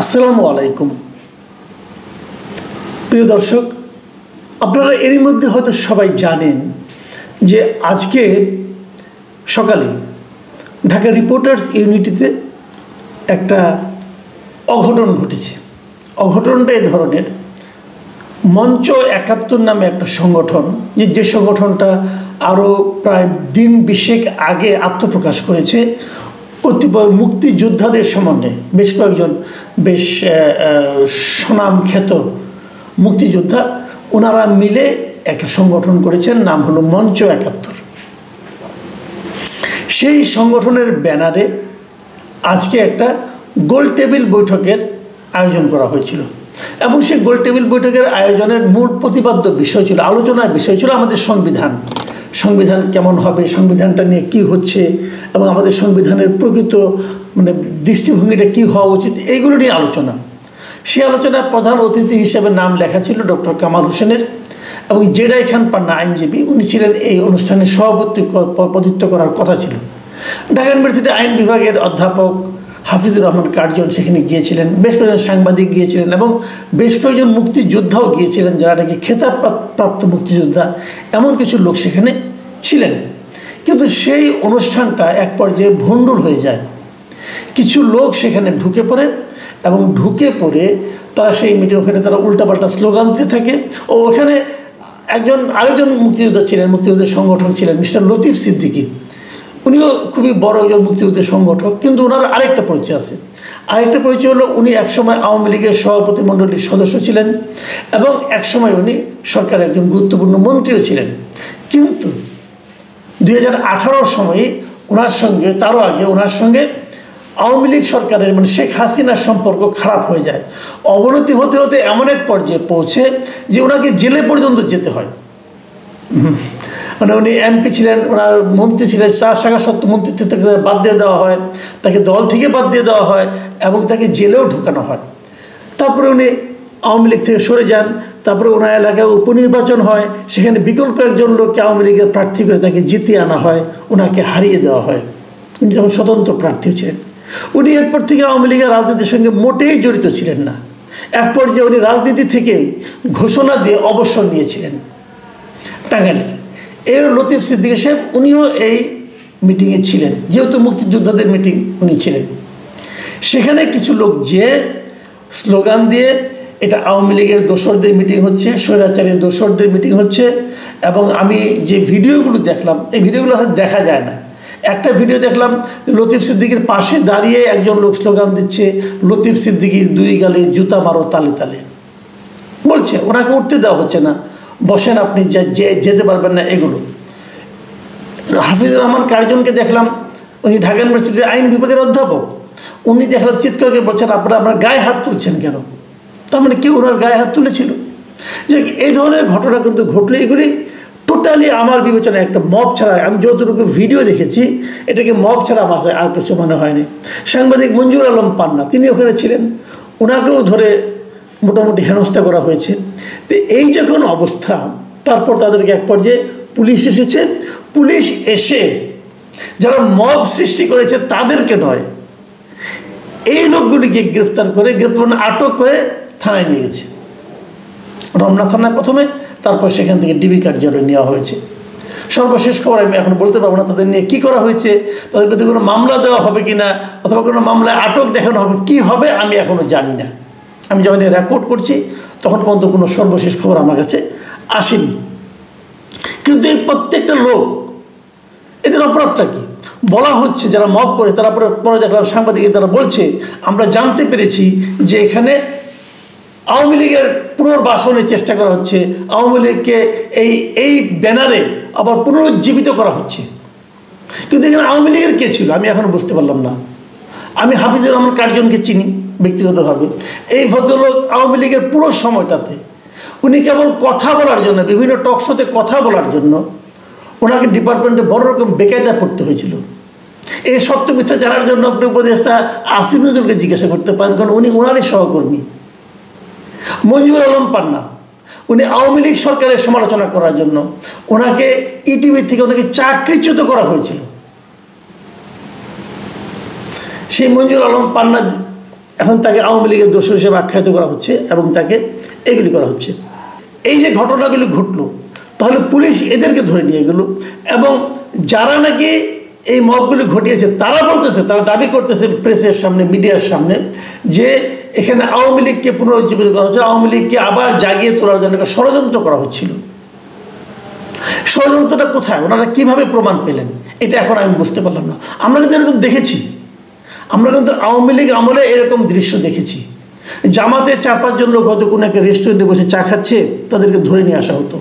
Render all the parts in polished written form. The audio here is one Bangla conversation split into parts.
আসসালামু আলাইকুম প্রিয় দর্শক, আপনারা এরই মধ্যে হয়তো সবাই জানেন যে আজকে সকালে ঢাকা রিপোর্টার্স ইউনিটিতে একটা অঘটন ঘটেছে। অঘটনটা এই ধরনের, মঞ্চ ৭১ নামে একটা সংগঠন, যে সংগঠনটা আরও প্রায় দিন ২০ আগে আত্মপ্রকাশ করেছে কতিপয় মুক্তিযোদ্ধাদের সমন্বয়ে, বেশ কয়েকজন বেশ সুনামখ্যাত মুক্তিযোদ্ধা, ওনারা মিলে একটা সংগঠন করেছেন, নাম হলো মঞ্চ ৭১। সেই সংগঠনের ব্যানারে আজকে একটা গোল টেবিল বৈঠকের আয়োজন করা হয়েছিল এবং সেই গোল টেবিল বৈঠকের আয়োজনের মূল প্রতিপাদ্য বিষয় ছিল, আলোচনার বিষয় ছিল আমাদের সংবিধান কেমন হবে, সংবিধানটা নিয়ে কি হচ্ছে এবং আমাদের সংবিধানের প্রকৃত দৃষ্টিভঙ্গিটা কী হওয়া উচিত, এইগুলো নিয়ে আলোচনা। সেই আলোচনায় প্রধান অতিথি হিসেবে নাম লেখা ছিল ডক্টর কামাল হোসেনের এবং জেডাই খান পান্না আইনজীবী, উনি ছিলেন এই অনুষ্ঠানে সভাপতিত্ব করার কথা ছিল। ঢাকা ইউনিভার্সিটির আইন বিভাগের অধ্যাপক হাফিজুর রহমান কার্জন সেখানে গিয়েছিলেন, বেশ কয়েকজন সাংবাদিক গিয়েছিলেন এবং বেশ কয়েকজন মুক্তিযোদ্ধাও গিয়েছিলেন, যারা নাকি খেতাবপ্রাপ্ত মুক্তিযোদ্ধা, এমন কিছু লোক সেখানে ছিলেন। কিন্তু সেই অনুষ্ঠানটা এক পর্যায়ে ভণ্ডুল হয়ে যায়। কিছু লোক সেখানে ঢুকে পড়ে এবং ঢুকে পড়ে তারা সেই ওখানে তারা উল্টাপাল্টা স্লোগান দিতে থাকে। ও ওখানে আরেকজন মুক্তিযোদ্ধা ছিলেন, মুক্তিযুদ্ধের সংগঠক ছিলেন মিস্টার লতিফ সিদ্দিকী। উনিও খুবই বড় একজন মুক্তিযুদ্ধের সংগঠক, কিন্তু ওনার আরেকটা পরিচয় আছে। আরেকটা পরিচয় হলো উনি একসময় আওয়ামী লীগের সভাপতিমণ্ডলীর সদস্য ছিলেন এবং একসময় উনি সরকারের একজন গুরুত্বপূর্ণ মন্ত্রীও ছিলেন। কিন্তু ২০১৮ সময়ে ওনার সঙ্গে, তারও আগে ওনার সঙ্গে আওয়ামী লীগ সরকারের শেখ হাসিনার সম্পর্ক খারাপ হয়ে যায়। অবনতি হতে হতে এমন এক পর্যায়ে পৌঁছে যে ওনাকে জেলে পর্যন্ত যেতে হয়। উনি এমপি ছিলেন, ওনার মন্ত্রী ছিলেন, ৪ শাখা সত্ত্বেও মন্ত্রিত্ব থেকে বাদ দিয়ে দেওয়া হয়, তাকে দল থেকে বাদ দিয়ে দেওয়া হয় এবং তাকে জেলেও ঢুকানো হয়। তারপরে উনি আওয়ামী লীগ থেকে সরে যান। তারপরে ওনার এলাকায় উপনির্বাচন হয়, সেখানে বিকল্প একজন লোককে আওয়ামী লীগের প্রার্থী করে তাকে জিতিয়ে আনা হয়, ওনাকে হারিয়ে দেওয়া হয়। উনি যখন স্বতন্ত্র প্রার্থী ছিলেন, উনি এরপর থেকে আওয়ামী লীগের রাজনীতির সঙ্গে মোটেই জড়িত ছিলেন না। এক পর্যায়ে উনি রাজনীতি থেকে ঘোষণা দিয়ে অবসর নিয়েছিলেন টাঙ্গাইলের। এর লতিফ সিদ্দিকী সাহেব, উনিও এই মিটিংয়ে ছিলেন, যেহেতু মুক্তিযোদ্ধাদের মিটিং উনি ছিলেন। সেখানে কিছু লোক যে স্লোগান দিয়ে এটা আওয়ামী লীগের দোসরদের মিটিং হচ্ছে, স্বৈরাচারের দোসরদের মিটিং হচ্ছে, এবং আমি যে ভিডিওগুলো দেখলাম, এই ভিডিওগুলো হয়তো দেখা যায় না। একটা ভিডিও দেখলাম, লতিফ সিদ্দিকীর পাশে দাঁড়িয়ে একজন লোক স্লোগান দিচ্ছে, লতিফ সিদ্দিকীর 2 গালে জুতা মারো তালে তালে, বলছে ওনাকে উঠতে দেওয়া হচ্ছে না, বসেন আপনি, যেতে পারবেন না, এগুলো। হাফিজুর রহমান কার্জনকে দেখলাম, উনি ঢাকা ইউনিভার্সিটির আইন বিভাগের অধ্যাপক, উনি দেখলাম চিৎকার করে বলছেন, আপনারা আপনার গায়ে হাত তুলছেন কেন? তার মানে কেউ ওনার গায়ে হাত তুলেছিল। যে এই ধরনের ঘটনা কিন্তু ঘটলে এগুলি টোটালি আমার বিবেচনায় একটা মব ছাড়া, আমি যতটুকু ভিডিও দেখেছি, এটাকে মব ছাড়া মাথায় আর কিছু মনে হয়নি। সাংবাদিক মঞ্জুর আলম পান্না, তিনি ওখানে ছিলেন, ওনাকেও ধরে মোটামুটি হেনস্থা করা হয়েছে। তো এই যখন অবস্থা, তারপর তাদেরকে এক পর্যায়ে পুলিশ এসেছে। পুলিশ এসে যারা মব সৃষ্টি করেছে তাদেরকে নয়, এই লোকগুলিকে গ্রেফতার করে, আটক করে থানায় নিয়ে গেছে, রমনা থানায় প্রথমে, তারপর সেখান থেকে ডিবি কার্যালয়ে নেওয়া হয়েছে। সর্বশেষ খবর আমি এখন বলতে পারবো না তাদের নিয়ে কী করা হয়েছে, তাদের প্রতি কোনো মামলা দেওয়া হবে কি না, অথবা কোনো মামলায় আটক দেখানো হবে, কি হবে আমি এখনও জানি না। আমি যখন রেকর্ড করছি তখন পর্যন্ত কোনো সর্বশেষ খবর আমার কাছে আসেনি। কিন্তু এই প্রত্যেকটা লোক, এদের অপরাধটা কি বলা হচ্ছে, যারা মব করে তারা পরে দেখলাম সাংবাদিক, তারা বলছে আমরা জানতে পেরেছি যে এখানে আওয়ামী লীগের পুনর্বাসনের চেষ্টা করা হচ্ছে, আওয়ামী লীগকে এই ব্যানারে আবার পুনরুজ্জীবিত করা হচ্ছে। কিন্তু এখানে আওয়ামী লীগের কে ছিল আমি এখনও বুঝতে পারলাম না। আমি হাফিজুর রহমান কার্জনকে চিনি ব্যক্তিগতভাবে। এই ভদ্রলোক আওয়ামী লীগের পুরো সময়টাতে উনি কেবল কথা বলার জন্য, বিভিন্ন টক শোতে কথা বলার জন্য ওনাকে ডিপার্টমেন্টে বড় রকম বেকায়দা পড়তে হয়েছিল। এই সত্য মিথ্যা জানার জন্য আপনি উপদেষ্টা আসিফ নজরুলকে জিজ্ঞাসা করতে পারেন, কারণ উনি ওনারই সহকর্মী। মঞ্জুর আলম পান্না, উনি আওয়ামী লীগ সরকারের সমালোচনা করার জন্য ওনাকে ইটিভি থেকে ওনাকে চাকরিচ্যুত করা হয়েছিল। সেই মঞ্জুর আলম পান্না এখন তাকে আওয়ামী লীগের দোষর হিসেবে আখ্যায়িত করা হচ্ছে এবং তাকে এগুলি করা হচ্ছে। এই যে ঘটনাগুলি ঘটলো, তাহলে পুলিশ এদেরকে ধরে নিয়ে গেল এবং যারা নাকি এই মবগুলি ঘটিয়েছে তারা বলতেছে, তারা দাবি করতেছে প্রেসের সামনে, মিডিয়ার সামনে, যে এখানে আওয়ামী লীগকে পুনরুজ্জীবিত করা হচ্ছে, আওয়ামী লীগকে আবার জাগিয়ে তোলার জন্য ষড়যন্ত্র করা হচ্ছিল। ষড়যন্ত্রটা কোথায়, ওনারা কীভাবে প্রমাণ পেলেন, এটা এখন আমি বুঝতে পারলাম না। আমরা কিন্তু এরকম দেখেছি, আমরা কিন্তু আওয়ামী লীগ আমলে এরকম দৃশ্য দেখেছি। জামাতে 4-5 জন লোক হয়তো কোনো একটা রেস্টুরেন্টে বসে চা খাচ্ছে, তাদেরকে ধরে নিয়ে আসা হতো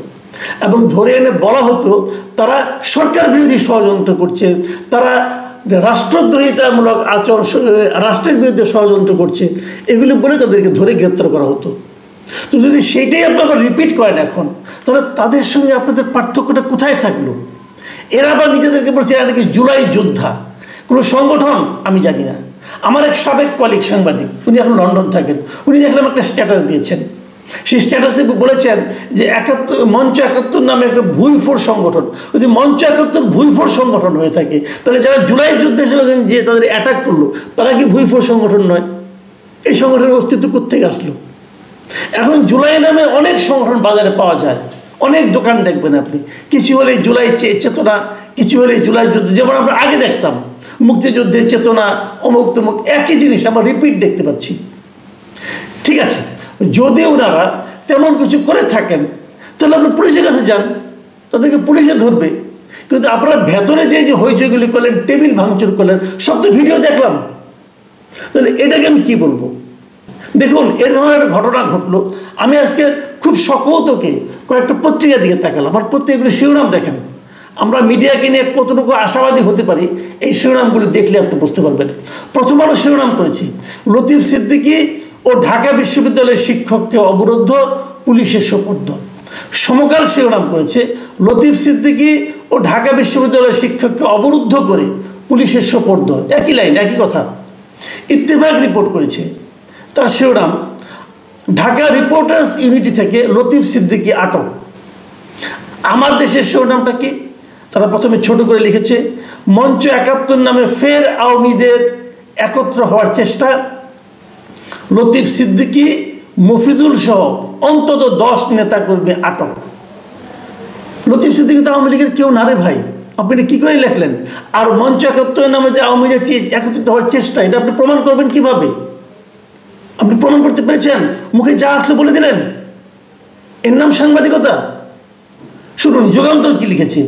এবং ধরে এনে বলা হতো তারা সরকার বিরোধী ষড়যন্ত্র করছে, তারা রাষ্ট্রদ্রোহিতামূলক আচরণ, রাষ্ট্রের বিরুদ্ধে ষড়যন্ত্র করছে, এগুলি বলে তাদেরকে ধরে গ্রেপ্তার করা হতো। তো যদি সেইটাই আপনারা রিপিট করেন এখন, তাহলে তাদের সঙ্গে আপনাদের পার্থক্যটা কোথায় থাকলো? এরা আবার নিজেদেরকে বলছে এরা নাকি জুলাই যোদ্ধা, কোনো সংগঠন আমি জানি না। আমার এক সাবেক কলিগ সাংবাদিক, উনি এখন লন্ডন থাকেন, উনি দেখলাম একটা স্ট্যাটাস দিয়েছেন। সেই স্ট্যাটাসে বলেছেন যে মঞ্চ 71 নামে একটা ভুইফোড় সংগঠন। যদি মঞ্চ 71 ভুইফোড় সংগঠন হয়ে থাকে, তাহলে যারা জুলাই যুদ্ধ হিসেবে যে তাদের অ্যাটাক করলো, তারা কি ভুইফোড় সংগঠন নয়? এই সংগঠনের অস্তিত্ব কোত্থেকে আসলো? এখন জুলাই নামে অনেক সংগঠন বাজারে পাওয়া যায়, অনেক দোকান দেখবেন আপনি। কিছু হলে জুলাই চেতনা, কিছু হলে জুলাই যুদ্ধ, যেমন আমরা আগে দেখতাম মুক্তিযুদ্ধের চেতনা, অমুক তমুক, একই জিনিস আমরা রিপিট দেখতে পাচ্ছি। ঠিক আছে, যদি ওনারা তেমন কিছু করে থাকেন তাহলে আপনি পুলিশের কাছে যান, তাদেরকে পুলিশে ধরবে। কিন্তু আপনারা ভেতরে যে হইচইগুলি করলেন, টেবিল ভাঙচুর করলেন, সব তো ভিডিও দেখলাম, তাহলে এটাকে আমি কী বলবো? দেখুন, এ ধরনের একটা ঘটনা ঘটলো। আমি আজকে খুব সকৌতুকে কয়েকটা পত্রিকা দিকে তাকালাম। আমার পত্রিকাগুলি শিরোনাম দেখেন, আমরা মিডিয়াকে নিয়ে কতটুকু আশাবাদী হতে পারি এই শিরোনামগুলি দেখলে আপনি বুঝতে পারবেন। প্রথম আলো শিরোনাম করেছি, লতিফ সিদ্দিকী ও ঢাকা বিশ্ববিদ্যালয়ের শিক্ষককে অবরুদ্ধ, পুলিশের সোপর্দ। সমকাল শিরোনাম করেছে, লতিফ সিদ্দিকী ও ঢাকা বিশ্ববিদ্যালয়ের শিক্ষককে অবরুদ্ধ করে পুলিশের সোপর্দ। একই লাইন, একই কথা। ইত্তেফাক রিপোর্ট করেছে, তার শিরোনাম, ঢাকা রিপোর্টার্স ইউনিটি থেকে লতিফ সিদ্দিকী আটক। আমার দেশের শিরোনামটা কি? তারা প্রথমে ছোট করে লিখেছে, মঞ্চ 71 নামে ফের আওয়ামীদের একত্র হওয়ার চেষ্টা, লতিফ সিদ্দিকী, মফিজুল সহ অন্তত 10 নেতাকর্মী আটক। লতিফ সিদ্দিকী তো আওয়ামী লীগের কেউ না রে ভাই, আপনি কী করে লেখলেন? আর মঞ্চ 71 নামে যে আওয়ামীদের একত্রিত হওয়ার চেষ্টা, এটা আপনি প্রমাণ করবেন কিভাবে? আপনি প্রমাণ করতে পেরেছেন? মুখে যা আসলে বলে দিলেন, এর নাম সাংবাদিকতা? শুনুন, যুগান্তর কি লিখেছে।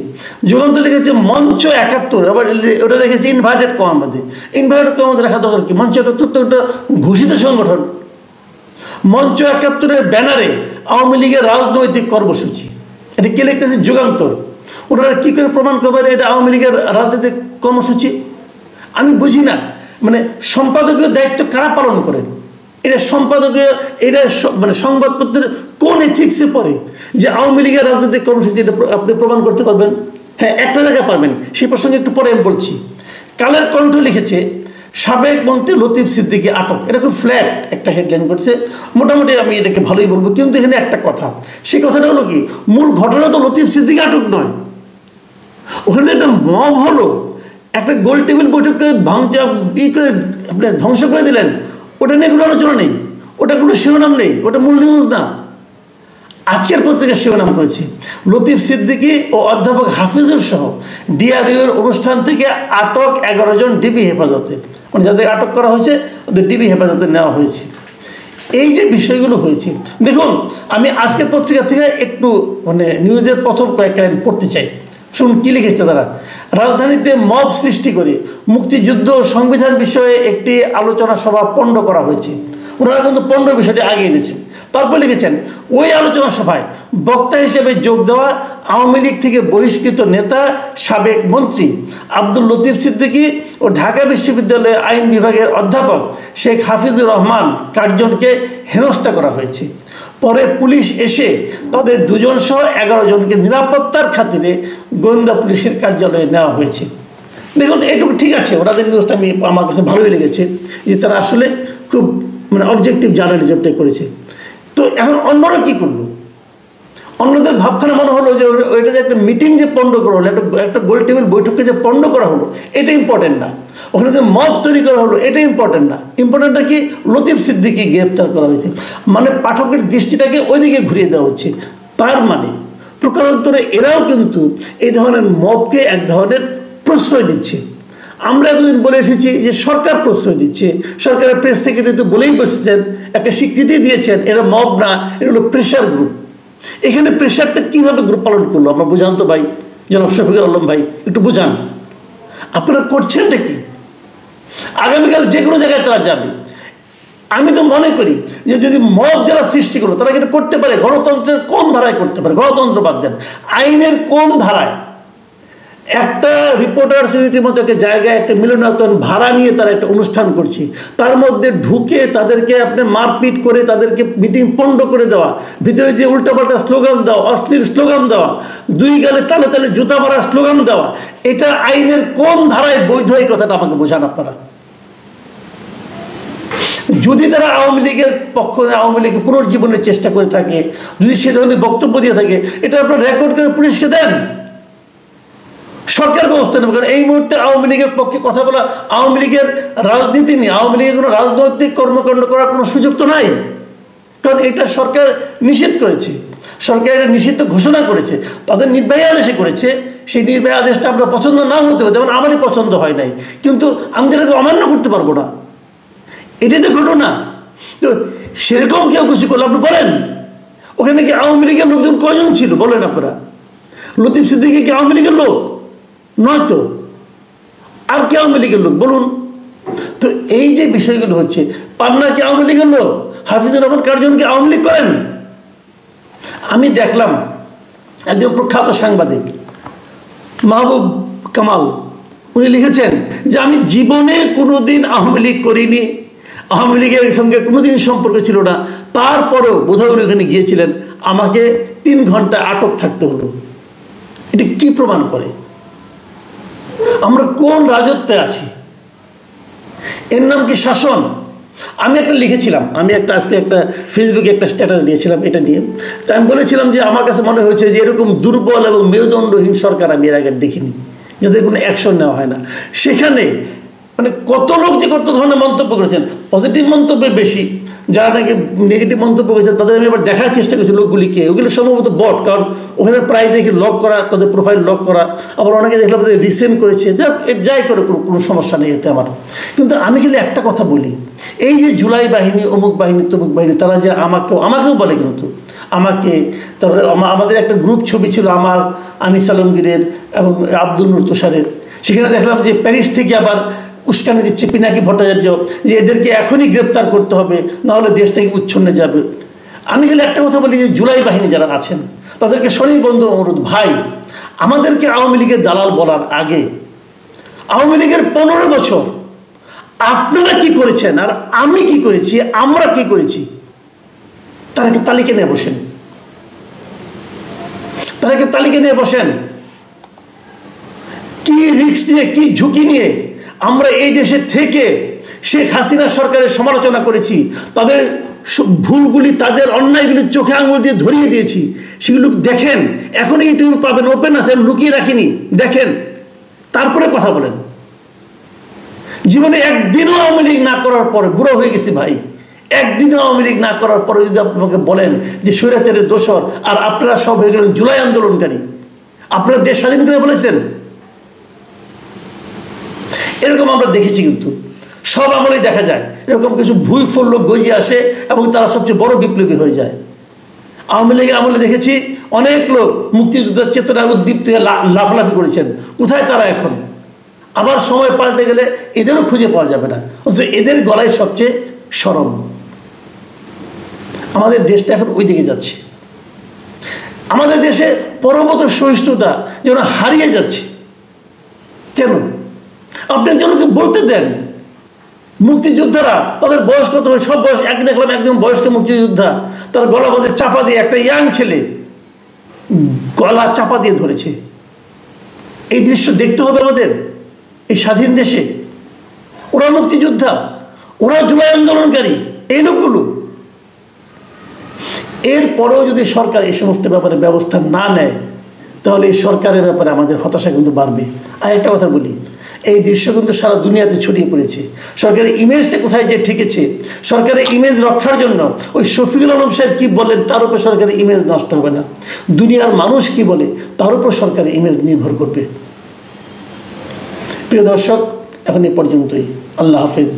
যুগান্তর লিখেছে মঞ্চ 71, আবার ওটা রেখেছে ইনভার্টেড কমার মধ্যে। ইনভার্টেড কমার মধ্যে রাখা দরকার কি? মঞ্চ 71 তো একটা ঘোষিত সংগঠন। মঞ্চ 71-এর ব্যানারে আওয়ামী লীগের রাজনৈতিক কর্মসূচি, এটা কে লিখতেছে? যুগান্তর। ওনারা কী করে প্রমাণ করবেন এটা আওয়ামী লীগের রাজনৈতিক কর্মসূচি? আমি বুঝি না, মানে সম্পাদকীয় দায়িত্ব কারা পালন করেন? এটা সম্পাদকীয়, এটা মানে সংবাদপত্রের কোন এথিক্সে পড়ে যে আওয়ামী লীগের রাজনৈতিক কর্মসূচি এটা আপনি প্রমাণ করতে পারবেন? হ্যাঁ, একটা জায়গায় পারবেন, সেই প্রসঙ্গে একটু পরে আমি বলছি। কালের কণ্ঠ লিখেছে, সাবেক মন্ত্রী লতিফ সিদ্দিকী আটক। এটা খুব ফ্ল্যাট একটা হেডলাইন করছে, মোটামুটি আমি এটাকে ভালোই বলবো। কিন্তু এখানে একটা কথা, সেই কথাটা হলো কি, মূল ঘটনা তো লতিফ সিদ্দিকী আটক নয়। ওখানে একটা মব হলো, একটা গোল টেবিল বৈঠক করে করে আপনি ধ্বংস করে দিলেন, ওটা নিয়ে কোনো আলোচনা নেই, ওটা কোনো শিরোনাম নেই, ওটা মূল নিউজ না। আজকের পত্রিকা শিরোনাম করেছে, লতিফ সিদ্দিকী ও অধ্যাপক হাফিজুর সহ ডিআরইউর অনুষ্ঠান থেকে আটক 11 জন ডিবি হেফাজতে। মানে যাদের আটক করা হয়েছে ওদের ডিবি হেফাজতে নেওয়া হয়েছে। এই যে বিষয়গুলো হয়েছে, দেখুন আমি আজকের পত্রিকা থেকে একটু মানে নিউজের প্রথম কয়েকটা লাইন পড়তে চাই। শুনুন কী লিখেছে তারা। রাজধানীতে মব সৃষ্টি করে মুক্তিযুদ্ধ ও সংবিধান বিষয়ে একটি আলোচনা সভা পণ্ড করা হয়েছে। ওনারা কিন্তু পণ্ড বিষয়টি আগে এনেছেন। তারপর লিখেছেন, ওই আলোচনা সভায় বক্তা হিসেবে যোগ দেওয়া আওয়ামী লীগ থেকে বহিষ্কৃত নেতা সাবেক মন্ত্রী আব্দুল লতিফ সিদ্দিকী ও ঢাকা বিশ্ববিদ্যালয়ের আইন বিভাগের অধ্যাপক শেখ হাফিজুর রহমান কার্জনকে হেনস্থা করা হয়েছে। পরে পুলিশ এসে তাদের 2 জন সহ 11 জনকে নিরাপত্তার খাতিরে গোয়েন্দা পুলিশের কার্যালয়ে নেওয়া হয়েছে। দেখুন এটুকু ঠিক আছে, ওনাদের নিউজটা আমার কাছে ভালোই লেগেছে যে তারা আসলে খুব মানে অবজেক্টিভ জার্নালিজমটাই করেছে। তো এখন অন্যরা কী করলো? অন্যদের ভাবখানা মনে হলো যে ওইটা যে একটা মিটিং যে পণ্ড করা হলো, একটা গোল টেবিল বৈঠককে যে পণ্ড করা হলো, এটা ইম্পর্টেন্ট না। ওখানে যে মব তৈরি করা হলো এটা ইম্পর্টেন্ট না, ইম্পর্টেন্টটা কি লতিফ সিদ্দিকী গ্রেপ্তার করা হয়েছে, মানে পাঠকের দৃষ্টিটাকে ওইদিকে ঘুরিয়ে দেওয়া হচ্ছে। তার মানে প্রকারান্তরে এরাও কিন্তু এই ধরনের মবকে এক ধরনের প্রশ্রয় দিচ্ছে। আমরা এতদিন বলে এসেছি যে সরকার প্রশ্রয় দিচ্ছে, সরকারের প্রেস সেক্রেটারি তো বলেই বসেছেন, একটা স্বীকৃতি দিয়েছেন, এটা মব না, এটা হলো প্রেশার গ্রুপ। এখানে প্রেশারটা কীভাবে গ্রুপ পালন করলো আমরা বুঝান তো ভাই, জনাব শফিকুল আলম ভাই একটু বুঝান, আপনারা করছেনটা কি? আগামীকাল যে কোনো জায়গায় তারা যাবে। আমি তো মনে করি যে যদি মব যারা সৃষ্টি করলো তারা এটা করতে পারে গণতন্ত্রের কোন ধারায় করতে পারে? গণতন্ত্র বাদ দেন, আইনের কোন ধারায়? একটা রিপোর্টার্স ইউনিটির মতো একটা জায়গায় একটা মিলনায়তন ভাড়া নিয়ে তারা একটা অনুষ্ঠান করছে, তার মধ্যে ঢুকে তাদেরকে আপনি মারপিট করে তাদেরকে মিটিং পণ্ড করে দেওয়া, ভিতরে যে উল্টাপাল্টা স্লোগান দেওয়া, অশ্লীল স্লোগান দেওয়া, দুই গালে তালে তালে জুতা মারা স্লোগান দেওয়া, এটা আইনের কোন ধারায় বৈধ? এই কথাটা আমাকে বোঝান আপনারা। যদি তারা আওয়ামী লীগের পক্ষ, আওয়ামী লীগের পুনর্জীবনের চেষ্টা করে থাকে, যদি সে ধরনের বক্তব্য দিয়ে থাকে, এটা আপনার রেকর্ড করে পুলিশকে দেন, সরকার ব্যবস্থা নেবে। কারণ এই মুহূর্তে আওয়ামী লীগের পক্ষে কথা বলা, আওয়ামী লীগের রাজনীতি নিয়ে আওয়ামী লীগের কোনো রাজনৈতিক কর্মকাণ্ড করার কোনো সুযোগ তো নাই, কারণ এটা সরকার নিষেধ করেছে, সরকার এটা নিষিদ্ধ ঘোষণা করেছে, তাদের নির্বাহী আদেশে করেছে। সেই নির্বাহী আদেশটা আমরা পছন্দ নাও হতে পারে, যেমন আমারই পছন্দ হয় নাই, কিন্তু আমি যেটাকে অমান্য করতে পারবো না, এটাই তো ঘটনা। তো সেরকম কেউ কিছু করলে আপনি বলেন, ওখানে কি আওয়ামী লীগের লোকজন কয়জন ছিল বলেন আপনারা? লতিফ সিদ্দিকী কি আওয়ামী লীগের লোক? নয় তো। আর কি আওয়ামী লীগের লোক বলুন তো? এই যে বিষয়গুলো হচ্ছে, পাবনা কি আওয়ামী লীগের লোক? হাফিজুর রহমান কার্জন কি আওয়ামী লীগ করেন? আমি দেখলাম একজন প্রখ্যাত সাংবাদিক মাহবুব কামাল, উনি লিখেছেন যে আমি জীবনে কোনোদিন আওয়ামী লীগ করিনি, আওয়ামী লীগের সঙ্গে কোনোদিন সম্পর্ক ছিল না, তারপরেও বোধহয় উনি ওখানে গিয়েছিলেন, আমাকে 3 ঘন্টা আটক থাকতে হলো। এটা কি প্রমাণ করে আমরা কোন রাজত্বে আছি? এর নাম কি শাসন? আমি একটা লিখেছিলাম, আমি আজকে একটা ফেসবুকে একটা স্ট্যাটাস দিয়েছিলাম এটা নিয়ে। তা আমি বলেছিলাম যে আমার কাছে মনে হয়েছে যে এরকম দুর্বল এবং মেরুদণ্ডহীন সরকার আমি এর আগে দেখিনি, যাদের কোনো অ্যাকশন নেওয়া হয় না। সেখানে মানে কত লোক যে কত ধরনের মন্তব্য করেছেন, পজিটিভ মন্তব্য বেশি, যারা নাকি নেগেটিভ মন্তব্য করেছেন তাদের আমি এবার দেখার চেষ্টা করছি লোকগুলিকে, ওগুলো সম্ভবত বট, কারণ ওখানে প্রায় দেখি লক করা, তাদের প্রোফাইল লক করা, আবার অনেকে দেখলাম তাদের রিসেন্ড করেছে, যাই করে কোনো সমস্যা নেই এতে আমার। কিন্তু আমি খালি একটা কথা বলি, এই যে জুলাই বাহিনী, অমুক বাহিনী, তমুক বাহিনী, তারা যে আমাকেও বলে, কিন্তু আমাকে, তারপরে আমাদের একটা গ্রুপ ছবি ছিল আমার, আনিস আলমগীরের এবং আব্দুল নূর তুষারের, সেখানে দেখলাম যে প্যারিস থেকে আবার উস্কানি দিচ্ছে পিনাকি ভট্টাচার্য যে এদেরকে এখনই গ্রেপ্তার করতে হবে, নাহলে দেশ থেকে উচ্ছন্নে যাবে। আমি খালি একটা কথা বলি যে জুলাই বাহিনী যারা আছেন তাদেরকে স্বনির্বন্ধ অনুরোধ, ভাই আমাদেরকে আওয়ামী লীগের দালাল বলার আগে আওয়ামী লীগের 15 বছর আপনারা কি করেছেন আর আমি কি করেছি, আমরা কি করেছি, তাদেরকে তালিকা নিয়ে বসেন, তাদেরকে তালিকা নিয়ে বসেন। কি রিস্ক নিয়ে, কি ঝুঁকি নিয়ে আমরা এই দেশে থেকে শেখ হাসিনা সরকারের সমালোচনা করেছি, তাদের ভুলগুলি, তাদের অন্যায়গুলি চোখে আঙুল দিয়ে ধরিয়ে দিয়েছি, সেগুলো দেখেন। এখন ইউটিউব পাবেন, ওপেন আছে, আমি লুকিয়ে রাখিনি, দেখেন, তারপরে কথা বলেন। জীবনে একদিনও আওয়ামী লীগ না করার পরে, বুড়ো হয়ে গেছি ভাই, একদিনও আওয়ামী লীগ না করার পরে যদি আপনাকে বলেন যে স্বৈরাচারের দোসর আর আপনারা সব হয়ে গেলেন জুলাই আন্দোলনকারী, আপনারা দেশ স্বাধীন করে বলেছেন, এরকম আমরা দেখেছি। কিন্তু সব আমলেই দেখা যায় এরকম কিছু ভুইফোর লোক গজিয়ে আসে এবং তারা সবচেয়ে বড় বিপ্লবী হয়ে যায়। আওয়ামী লীগের আমলে দেখেছি অনেক লোক মুক্তিযুদ্ধের চেতনায় উদ্দীপ্ত হয়ে লাফালাফি করেছেন, কোথায় তারা এখন? আবার সময় পাল্টে গেলে এদেরও খুঁজে পাওয়া যাবে না, অথচ এদের গলায় সবচেয়ে শরম। আমাদের দেশটা এখন ওই দিকে যাচ্ছে, আমাদের দেশে পরবর্ত সহিষ্ণুতা যেন হারিয়ে যাচ্ছে। কেন? আপনার জনকে বলতে দেন। মুক্তিযোদ্ধারা তাদের বয়স কত, সব বয়স এক, দেখলাম একজন বয়স্ক মুক্তিযোদ্ধা তার গলা বাঁধে চাপা দিয়ে, একটা ইয়াং ছেলে গলা চাপা দিয়ে ধরেছে। এই দৃশ্য দেখতে হবে আমাদের এই স্বাধীন দেশে। ওরা মুক্তিযোদ্ধা, ওরা জুলাই আন্দোলনকারী, এই লোকগুলো। এরপরেও যদি সরকার এই সমস্ত ব্যাপারে ব্যবস্থা না নেয় তাহলে এই সরকারের ব্যাপারে আমাদের হতাশা কিন্তু বাড়বে। আর একটা কথা বলি, এই দৃশ্য কিন্তু সারা দুনিয়াতে ছড়িয়ে পড়েছে। সরকারের ইমেজটা কোথায় যে ঠেকেছে, সরকারের ইমেজ রক্ষার জন্য ওই শফিকুল আলম সাহেব কী বললেন তার উপর সরকারের ইমেজ নষ্ট হবে না, দুনিয়ার মানুষ কি বলে তার উপর সরকারের ইমেজ নির্ভর করবে। প্রিয় দর্শক, এখন এই পর্যন্তই। আল্লাহ হাফেজ।